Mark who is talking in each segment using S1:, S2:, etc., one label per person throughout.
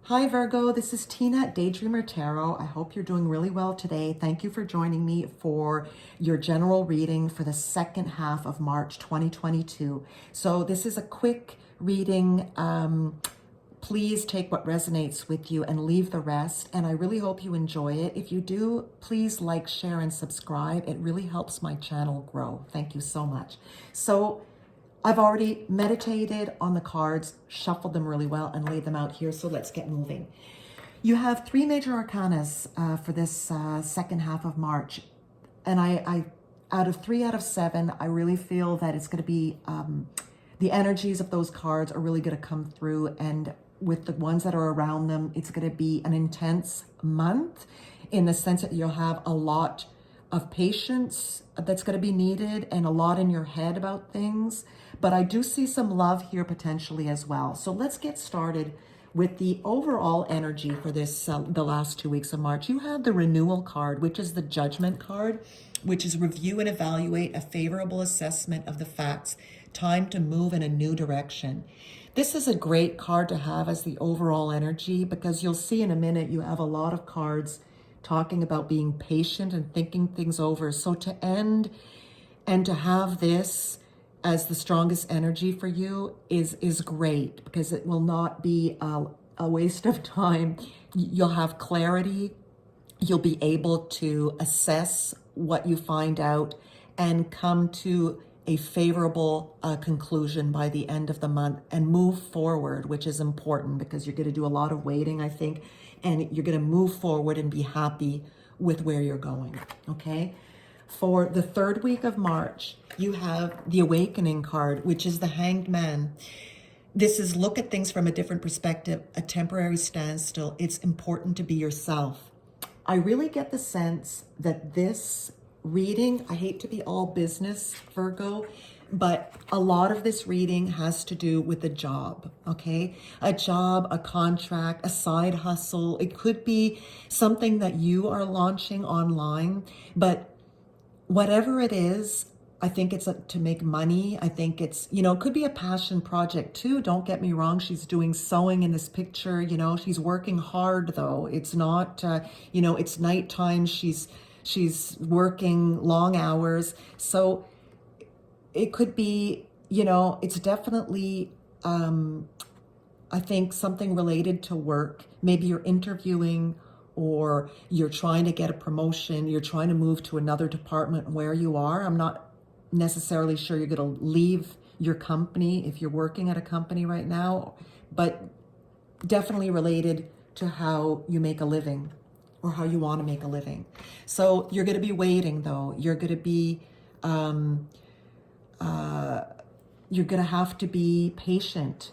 S1: Hi Virgo, this is Tina at Daydreamer Tarot. I hope you're doing really well today. Thank you for joining me for your general reading for the second half of March 2022. So this is a quick reading. Please take what resonates with you and leave the rest. And I really hope you enjoy it. If you do, please like, share, and subscribe. It really helps my channel grow. Thank you so much. So I've already meditated on the cards, shuffled them really well, and laid them out here, so let's get moving. You have three major arcanas for this second half of March, and I out of 3 out of 7, I really feel that it's going to be, the energies of those cards are really going to come through, and with the ones that are around them, it's going to be an intense month in the sense that you'll have a lot of patience that's going to be needed and a lot in your head about things. But I do see some love here potentially as well. So let's get started with the overall energy for this, the last 2 weeks of March. You have the renewal card, which is the judgment card, which is review and evaluate a favorable assessment of the facts. Time to move in a new direction. This is a great card to have as the overall energy because you'll see in a minute you have a lot of cards talking about being patient and thinking things over. So to end and to have this as the strongest energy for you is great because it will not be a waste of time. You'll have clarity. You'll be able to assess what you find out and come to a favorable conclusion by the end of the month and move forward, which is important because you're going to do a lot of waiting, I think, and you're going to move forward and be happy with where you're going, okay? For the third week of March, you have the Awakening card, which is the Hanged Man. This is look at things from a different perspective, a temporary standstill. It's important to be yourself. I really get the sense that this reading, I hate to be all business, Virgo, but a lot of this reading has to do with a job, okay? A job, a contract, a side hustle. It could be something that you are launching online, but whatever it is, I think it's to make money. I think it's, it could be a passion project too. Don't get me wrong. She's doing sewing in this picture. She's working hard though. It's not, it's nighttime. She's working long hours. So it could be, it's definitely, I think something related to work. Maybe you're interviewing or you're trying to get a promotion. You're trying to move to another department where you are. I'm not necessarily sure you're going to leave your company if you're working at a company right now, but definitely related to how you make a living or how you want to make a living. So you're going to be waiting though. You're going to be, you're going to have to be patient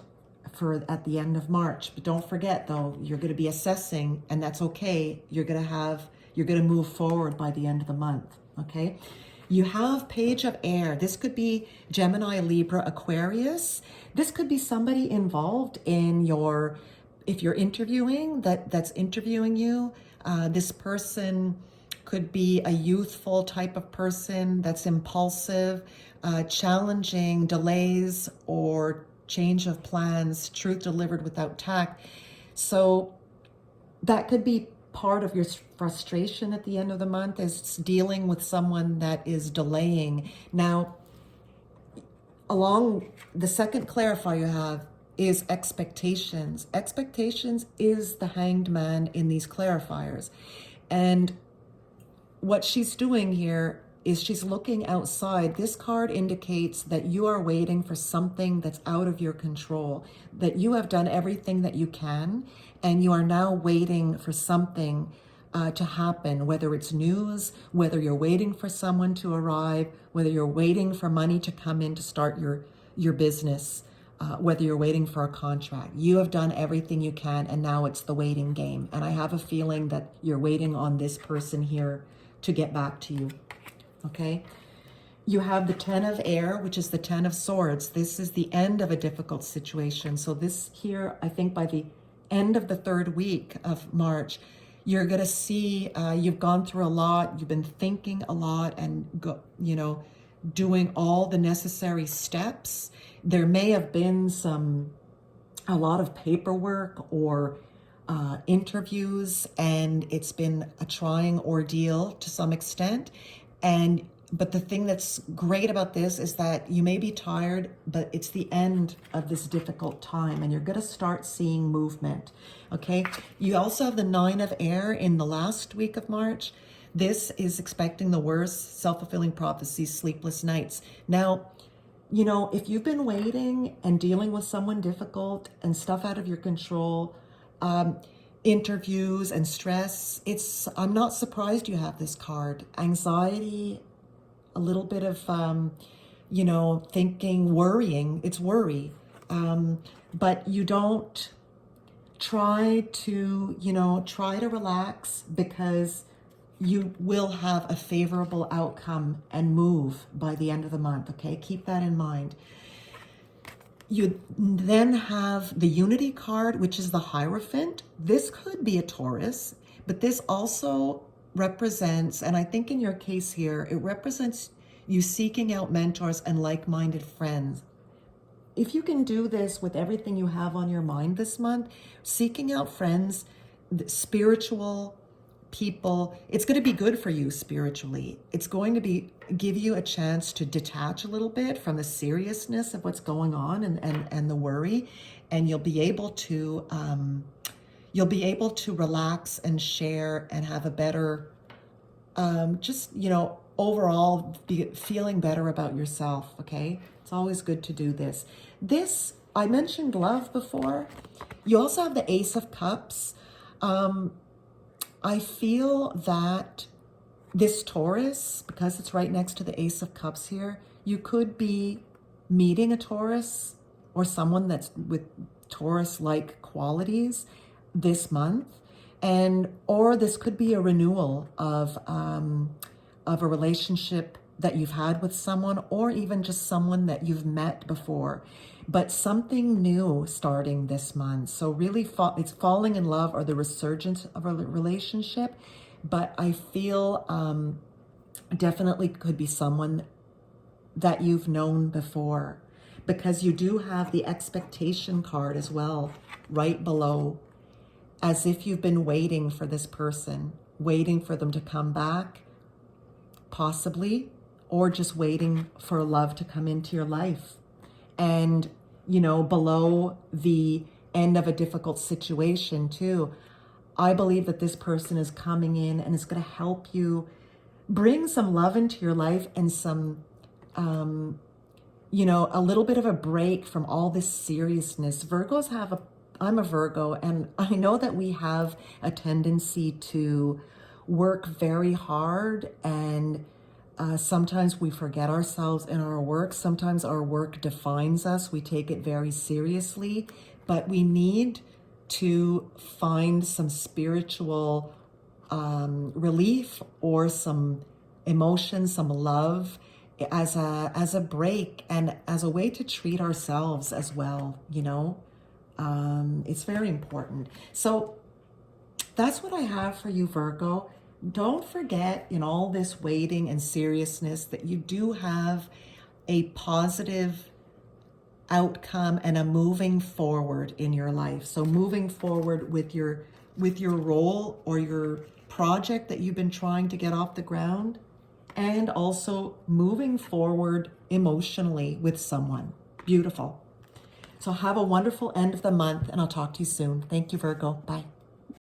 S1: for at the end of March. But don't forget though, you're going to be assessing and that's okay. You're going to move forward by the end of the month. Okay. You have Page of Air. This could be Gemini, Libra, Aquarius. This could be somebody involved in if you're interviewing, that's interviewing you. This person could be a youthful type of person that's impulsive, challenging delays or change of plans, truth delivered without tact. So that could be part of your frustration at the end of the month is dealing with someone that is delaying. Now, along the second clarifier you have is expectations. Expectations is the Hanged Man in these clarifiers. And what she's doing here is she's looking outside. This card indicates that you are waiting for something that's out of your control, that you have done everything that you can, and you are now waiting for something to happen, whether it's news, whether you're waiting for someone to arrive, whether you're waiting for money to come in to start your business, whether you're waiting for a contract. You have done everything you can, and now it's the waiting game. And I have a feeling that you're waiting on this person here to get back to you. Okay, you have the Ten of Air, which is the Ten of Swords. This is the end of a difficult situation. So this here, I think by the end of the third week of March, you're going to see you've gone through a lot. You've been thinking a lot and, doing all the necessary steps. There may have been a lot of paperwork or interviews, and it's been a trying ordeal to some extent. But the thing that's great about this is that you may be tired, but it's the end of this difficult time and you're going to start seeing movement. Okay. You also have the 9 of air in the last week of March. This is expecting the worst, self-fulfilling prophecies, sleepless nights. Now, you know, if you've been waiting and dealing with someone difficult and stuff out of your control, interviews and stress, I'm not surprised you have this card. Anxiety, a little bit of, you know, thinking, worrying, it's worry. But you don't try to, you know, try to relax, because you will have a favorable outcome and move by the end of the month, okay? Keep that in mind. You then have the Unity card, which is the Hierophant. This could be a Taurus, but this also represents, and I think in your case here, it represents you seeking out mentors and like-minded friends. If you can do this with everything you have on your mind this month, seeking out friends, spiritual people, it's going to be good for you spiritually. It's going to give you a chance to detach a little bit from the seriousness of what's going on and the worry, and you'll be able to relax and share and have a better, just, you know, overall feeling better about yourself. Okay, it's always good to do this. I mentioned love before. You also have the Ace of Cups. I feel that this Taurus, because it's right next to the Ace of Cups here, you could be meeting a Taurus or someone that's with Taurus-like qualities this month, or this could be a renewal of a relationship that you've had with someone, or even just someone that you've met before, but something new starting this month. So really it's falling in love or the resurgence of a relationship, but I feel definitely could be someone that you've known before, because you do have the expectation card as well right below, as if you've been waiting for this person, waiting for them to come back, possibly, or just waiting for love to come into your life. And, you know, below the end of a difficult situation too, I believe that this person is coming in and is going to help you bring some love into your life and some, you know, a little bit of a break from all this seriousness. I'm a Virgo, and I know that we have a tendency to work very hard, and sometimes we forget ourselves in our work. Sometimes our work defines us. We take it very seriously, but we need to find some spiritual relief or some emotion, some love as a break and as a way to treat ourselves as well, you know. It's very important. So that's what I have for you, Virgo. Don't forget, in all this waiting and seriousness, that you do have a positive outcome and a moving forward in your life. So moving forward with your role or your project that you've been trying to get off the ground, and also moving forward emotionally with someone. Beautiful. So have a wonderful end of the month, and I'll talk to you soon. Thank you, Virgo. Bye.